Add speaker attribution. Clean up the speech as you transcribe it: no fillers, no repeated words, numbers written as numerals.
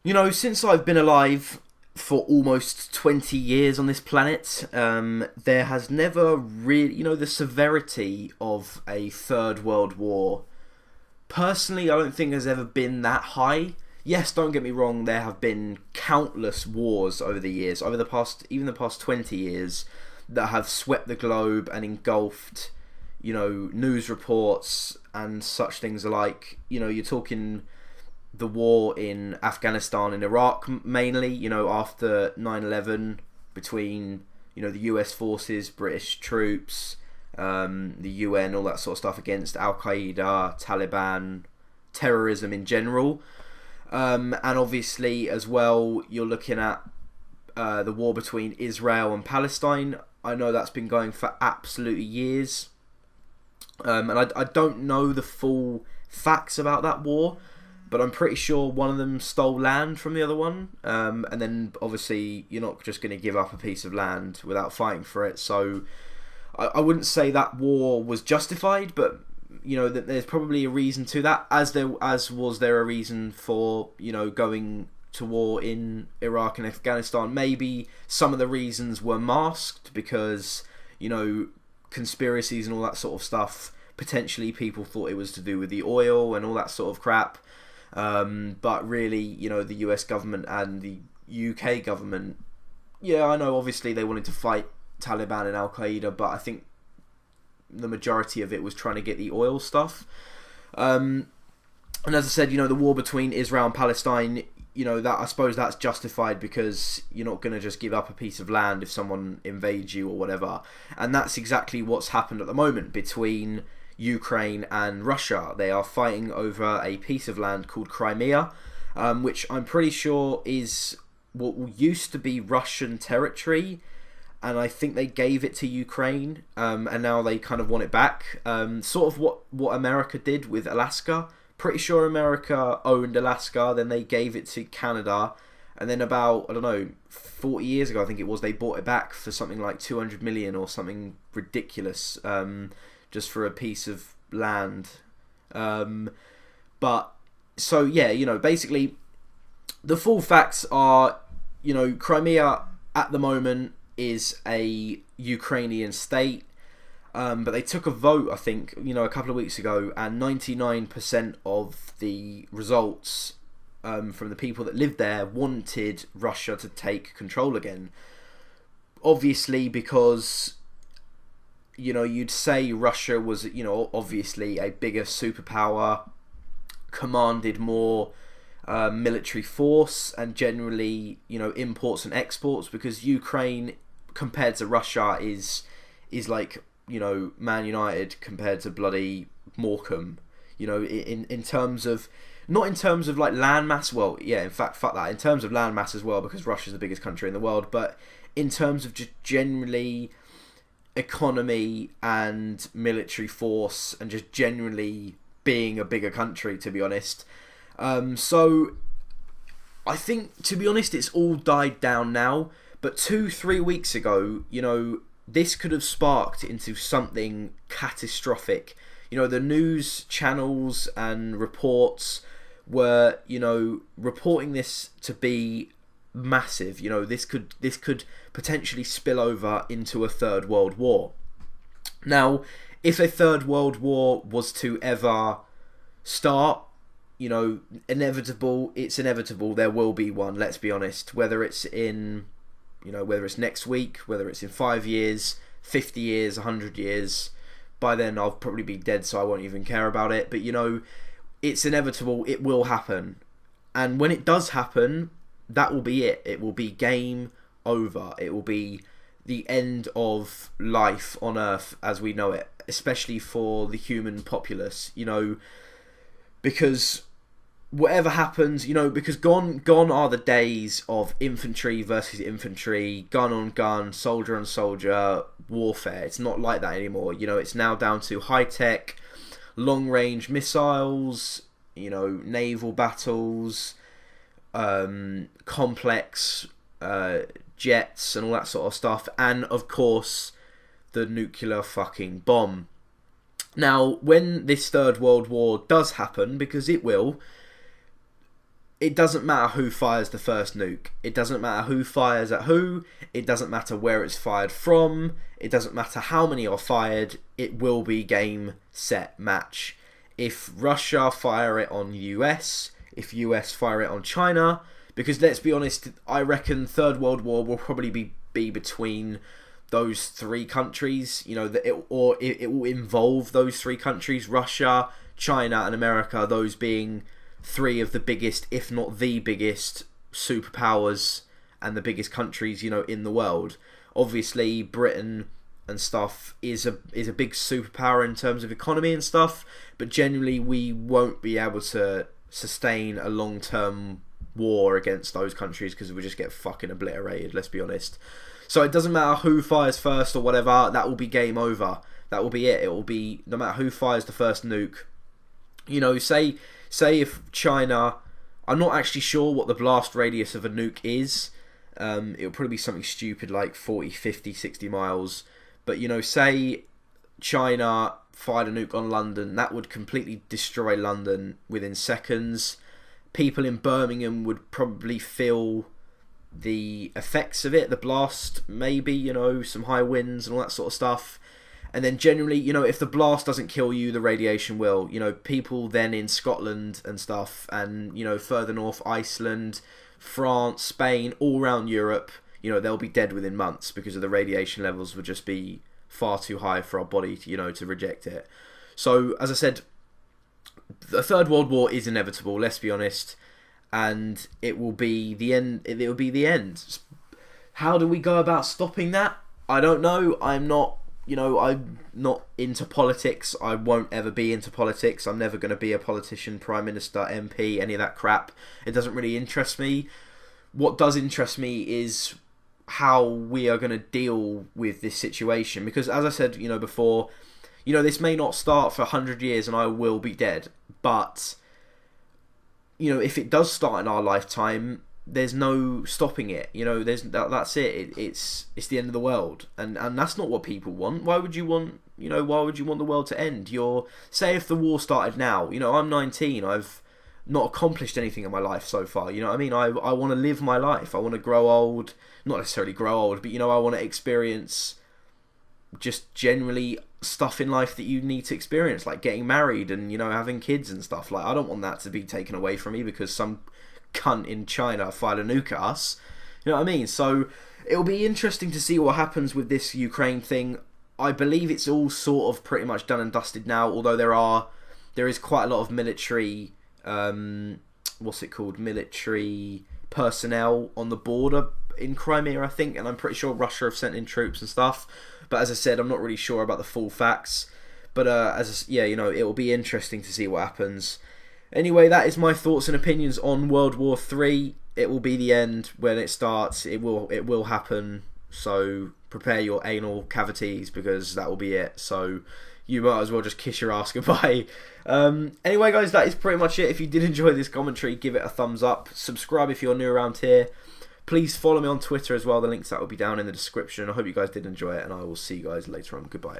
Speaker 1: Since I've been alive for almost 20 years on this planet, there has never really, the severity of a third world war. Personally, I don't think has ever been that high. Yes, don't get me wrong, there have been countless wars over the years, even the past 20 years, that have swept the globe and engulfed, news reports and such things alike. You're talking the war in Afghanistan and Iraq mainly, after 9/11 between, the US forces, British troops, the UN, all that sort of stuff against Al Qaeda, Taliban, terrorism in general. And obviously, as well, you're looking at the war between Israel and Palestine. I know that's been going for absolutely years. And I don't know the full facts about that war, but I'm pretty sure one of them stole land from the other one. And then, obviously, you're not just going to give up a piece of land without fighting for it. So I wouldn't say that war was justified, but that there's probably a reason to that, as was there a reason for going to war in Iraq and Afghanistan. Maybe some of the reasons were masked because conspiracies and all that sort of stuff. Potentially people thought it was to do with the oil and all that sort of crap, but really the US government and the UK government, I know obviously they wanted to fight Taliban and Al Qaeda, but I think the majority of it was trying to get the oil stuff. And as I said, the war between Israel and Palestine, that I suppose that's justified because you're not going to just give up a piece of land if someone invades you or whatever. And that's exactly what's happened at the moment between Ukraine and Russia. They are fighting over a piece of land called Crimea, which I'm pretty sure is what used to be Russian territory, and I think they gave it to Ukraine, and now they kind of want it back. Sort of what America did with Alaska. Pretty sure America owned Alaska, then they gave it to Canada, and then about, 40 years ago, I think it was, they bought it back for something like 200 million or something ridiculous, just for a piece of land. But, so yeah, basically, the full facts are, Crimea at the moment is a Ukrainian state, but they took a vote, I think, a couple of weeks ago, and 99% of the results from the people that lived there wanted Russia to take control again. Obviously, because you'd say Russia was, obviously a bigger superpower, commanded more military force, and generally, imports and exports, because Ukraine compared to Russia is like, Man United compared to bloody Morecambe, in terms of, not in terms of like land mass, well, yeah, in fact, fuck that, in terms of land mass as well, because Russia's the biggest country in the world, but in terms of just generally economy and military force and just generally being a bigger country, to be honest. So I think, to be honest, it's all died down now, but 2-3 weeks ago, this could have sparked into something catastrophic. The news channels and reports were, reporting this to be massive. This could potentially spill over into a third world war. Now, if a third world war was to ever start, it's inevitable. There will be one, let's be honest. Whether it's in, whether it's next week, whether it's in 5 years, 50 years, 100 years, by then I'll probably be dead, so I won't even care about it. But, it's inevitable. It will happen. And when it does happen, that will be it. It will be game over. It will be the end of life on Earth as we know it, especially for the human populace, because whatever happens, because gone are the days of infantry versus infantry, gun on gun, soldier on soldier warfare. It's not like that anymore. It's now down to high-tech, long-range missiles, naval battles, complex jets and all that sort of stuff, and of course the nuclear fucking bomb. Now, when this third world war does happen, because it will, it doesn't matter who fires the first nuke. It doesn't matter who fires at who. It doesn't matter where it's fired from. It doesn't matter how many are fired. It will be game, set, match. If Russia fire it on US, if US fire it on China, because let's be honest, I reckon Third World War will probably be between those three countries. You know, that it will involve those three countries: Russia, China, and America. Those being three of the biggest, if not the biggest, superpowers and the biggest countries, you know, in the world. Obviously, Britain and stuff is a big superpower in terms of economy and stuff, but generally we won't be able to sustain a long-term war against those countries because we just get fucking obliterated, let's be honest. So it doesn't matter who fires first or whatever, that will be game over. That will be it. It will be, no matter who fires the first nuke. You know, say if China, I'm not actually sure what the blast radius of a nuke is. It'll probably be something stupid like 40, 50, 60 miles. But, you know, say China fired a nuke on London, that would completely destroy London within seconds. People in Birmingham would probably feel the effects of it, the blast, maybe, you know, some high winds and all that sort of stuff. And then generally, you know, if the blast doesn't kill you, the radiation will. You know, people then in Scotland and stuff, and, you know, further north, Iceland, France, Spain, all around Europe, you know, they'll be dead within months because of the radiation levels would just be far too high for our body to, you know, to reject it. So, as I said, the Third World War is inevitable, let's be honest, and it will be the end. It will be the end. How do we go about stopping that? I don't know. I'm not into politics. I won't ever be into politics. I'm never going to be a politician, Prime Minister, MP, any of that crap. It doesn't really interest me. What does interest me is how we are going to deal with this situation. Because as I said, you know, before, you know, this may not start for 100 years and I will be dead. But, you know, if it does start in our lifetime, there's no stopping it. You know, that's it. It's the end of the world, and that's not what people want. Why would you want the world to end? Say if the war started now. You know, I'm 19. I've not accomplished anything in my life so far. You know what I mean? I want to live my life. I want to grow old. Not necessarily grow old, but, you know, I want to experience just generally stuff in life that you need to experience, like getting married and, you know, having kids and stuff. Like, I don't want that to be taken away from me because some cunt in China fired a nuke at us. You know what I mean? So it'll be interesting to see what happens with this Ukraine thing. I believe it's all sort of pretty much done and dusted now, although there is quite a lot of military military personnel on the border in Crimea, I think, and I'm pretty sure Russia have sent in troops and stuff. But as I said, I'm not really sure about the full facts. But you know, it will be interesting to see what happens. Anyway, that is my thoughts and opinions on World War III. It will be the end when it starts. It will happen. So prepare your anal cavities because that will be it. So you might as well just kiss your ass goodbye. Anyway, guys, that is pretty much it. If you did enjoy this commentary, give it a thumbs up. Subscribe if you're new around here. Please follow me on Twitter as well. The links that will be down in the description. I hope you guys did enjoy it, and I will see you guys later on. Goodbye.